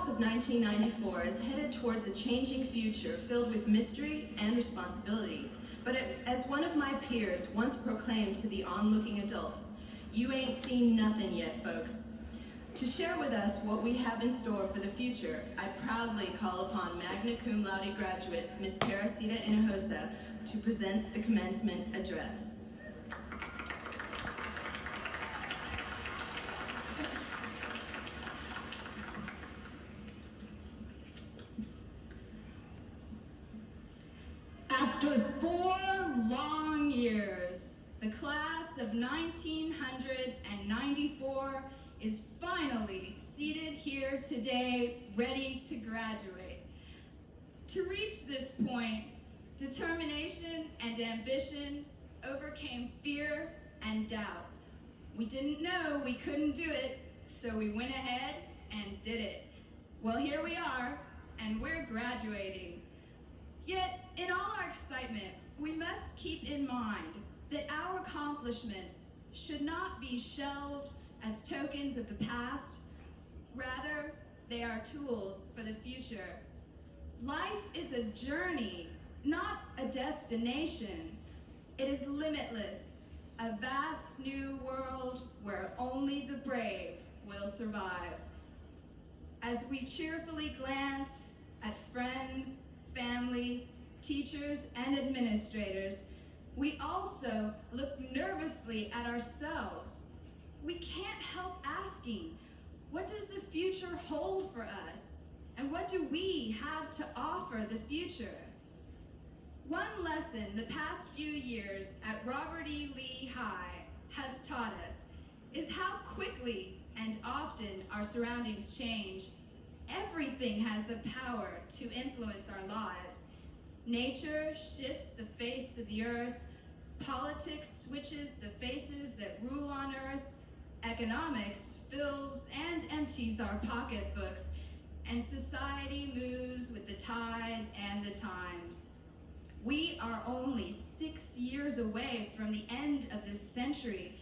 class of 1994 is headed towards a changing future filled with mystery and responsibility. But as one of my peers once proclaimed to the onlooking adults, you ain't seen nothing yet, folks. To share with us what we have in store for the future, I proudly call upon magna cum laude graduate Miss Teresita Hinojosa to present the commencement address. After 4 long years, the class of 1994 is finally seated here today, ready to graduate. To reach this point, determination and ambition overcame fear and doubt. We didn't know we couldn't do it, so we went ahead and did it. Well, here we are, and we're graduating. Yet, in all our excitement, we must keep in mind that our accomplishments should not be shelved as tokens of the past. Rather, they are tools for the future. Life is a journey, not a destination. It is limitless, a vast new world where only the brave will survive. As we cheerfully glance at friends, family, teachers, and administrators, we also look nervously at ourselves. We can't help asking, what does the future hold for us? And what do we have to offer the future? One lesson the past few years at Robert E. Lee High has taught us is how quickly and often our surroundings change. Everything has the power to influence our lives. Nature shifts the face of the earth. Politics switches the faces that rule on earth. Economics fills and empties our pocketbooks. And society moves with the tides and the times. We are only 6 years away from the end of this century,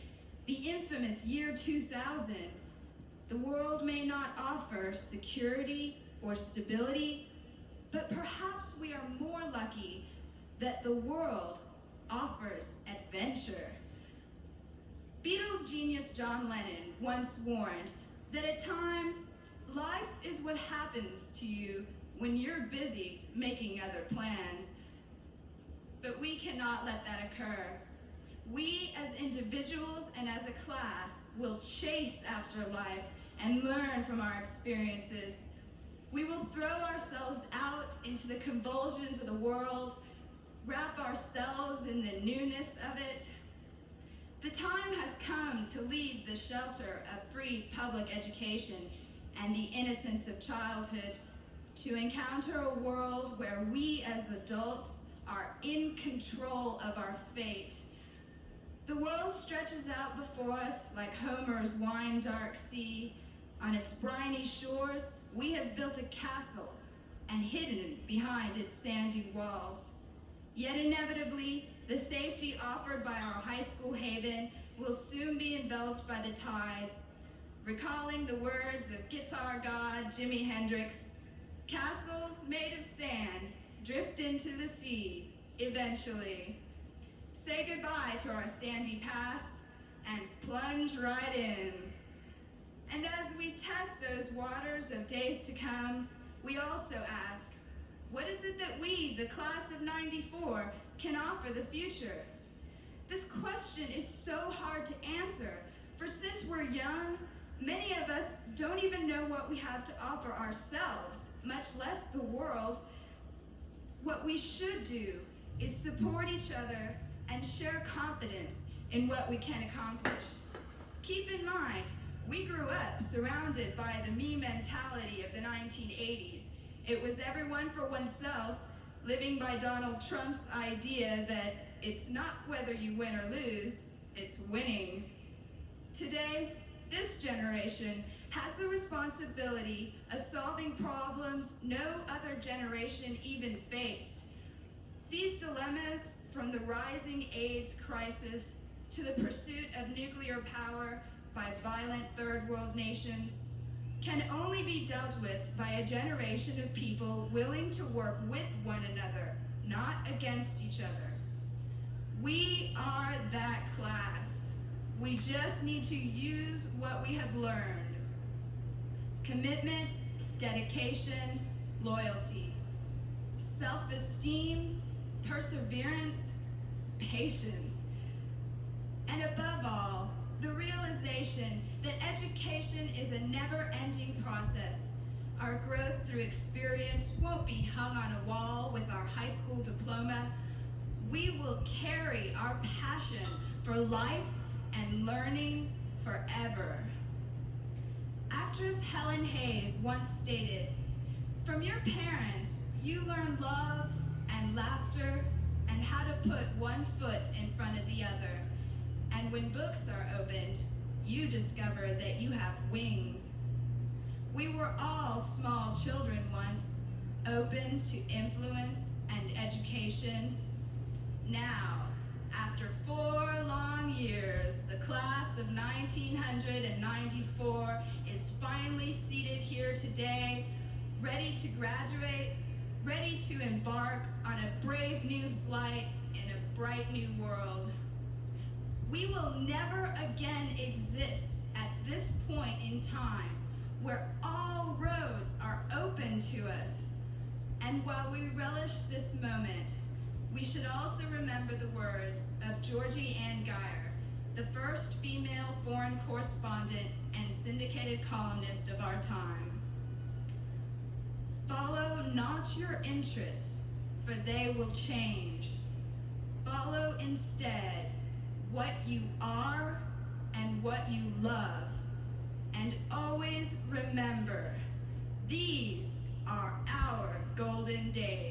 the infamous year 2000. The world may not offer security or stability, but perhaps we are more lucky that the world offers adventure. Beatles genius John Lennon once warned that at times, life is what happens to you when you're busy making other plans. But we cannot let that occur. We as individuals and as a class will chase after life and learn from our experiences. We will throw ourselves out into the convulsions of the world, wrap ourselves in the newness of it. The time has come to leave the shelter of free public education and the innocence of childhood, to encounter a world where we as adults are in control of our fate. The world stretches out before us like Homer's wine-dark sea. On its briny shores, we have built a castle and hidden behind its sandy walls. Yet inevitably, the safety offered by our high school haven will soon be enveloped by the tides. Recalling the words of guitar god Jimi Hendrix, castles made of sand drift into the sea eventually. Say goodbye to our sandy past and plunge right in. And as we test those waters of days to come, we also ask, what is it that we, the class of 94, can offer the future? This question is so hard to answer, for since we're young, many of us don't even know what we have to offer ourselves, much less the world. What we should do is support each other and share confidence in what we can accomplish. Keep in mind, we grew up surrounded by the me mentality of the 1980s. It was everyone for oneself, living by Donald Trump's idea that it's not whether you win or lose, it's winning. Today, this generation has the responsibility of solving problems no other generation even faced. These dilemmas, from the rising AIDS crisis to the pursuit of nuclear power by violent third world nations, can only be dealt with by a generation of people willing to work with one another, not against each other. We are that class. We just need to use what we have learned. Commitment, dedication, loyalty, self-esteem, perseverance, patience, and above all, the realization that education is a never-ending process. Our growth through experience won't be hung on a wall with our high school diploma. We will carry our passion for life and learning forever. Actress Helen Hayes once stated, "From your parents, you learn love and laughter and how to put one foot in front of the other. And when books are opened, you discover that you have wings." We were all small children once, open to influence and education. Now, after 4 long years, the class of 1994 is finally seated here today, ready to graduate, ready to embark on a brave new flight in a bright new world. We will never again exist at this point in time where all roads are open to us. And while we relish this moment, we should also remember the words of Georgie Ann Geyer, the first female foreign correspondent and syndicated columnist of our time. "Follow not your interests, for they will change. Follow instead what you are and what you love. And always remember, these are our golden days."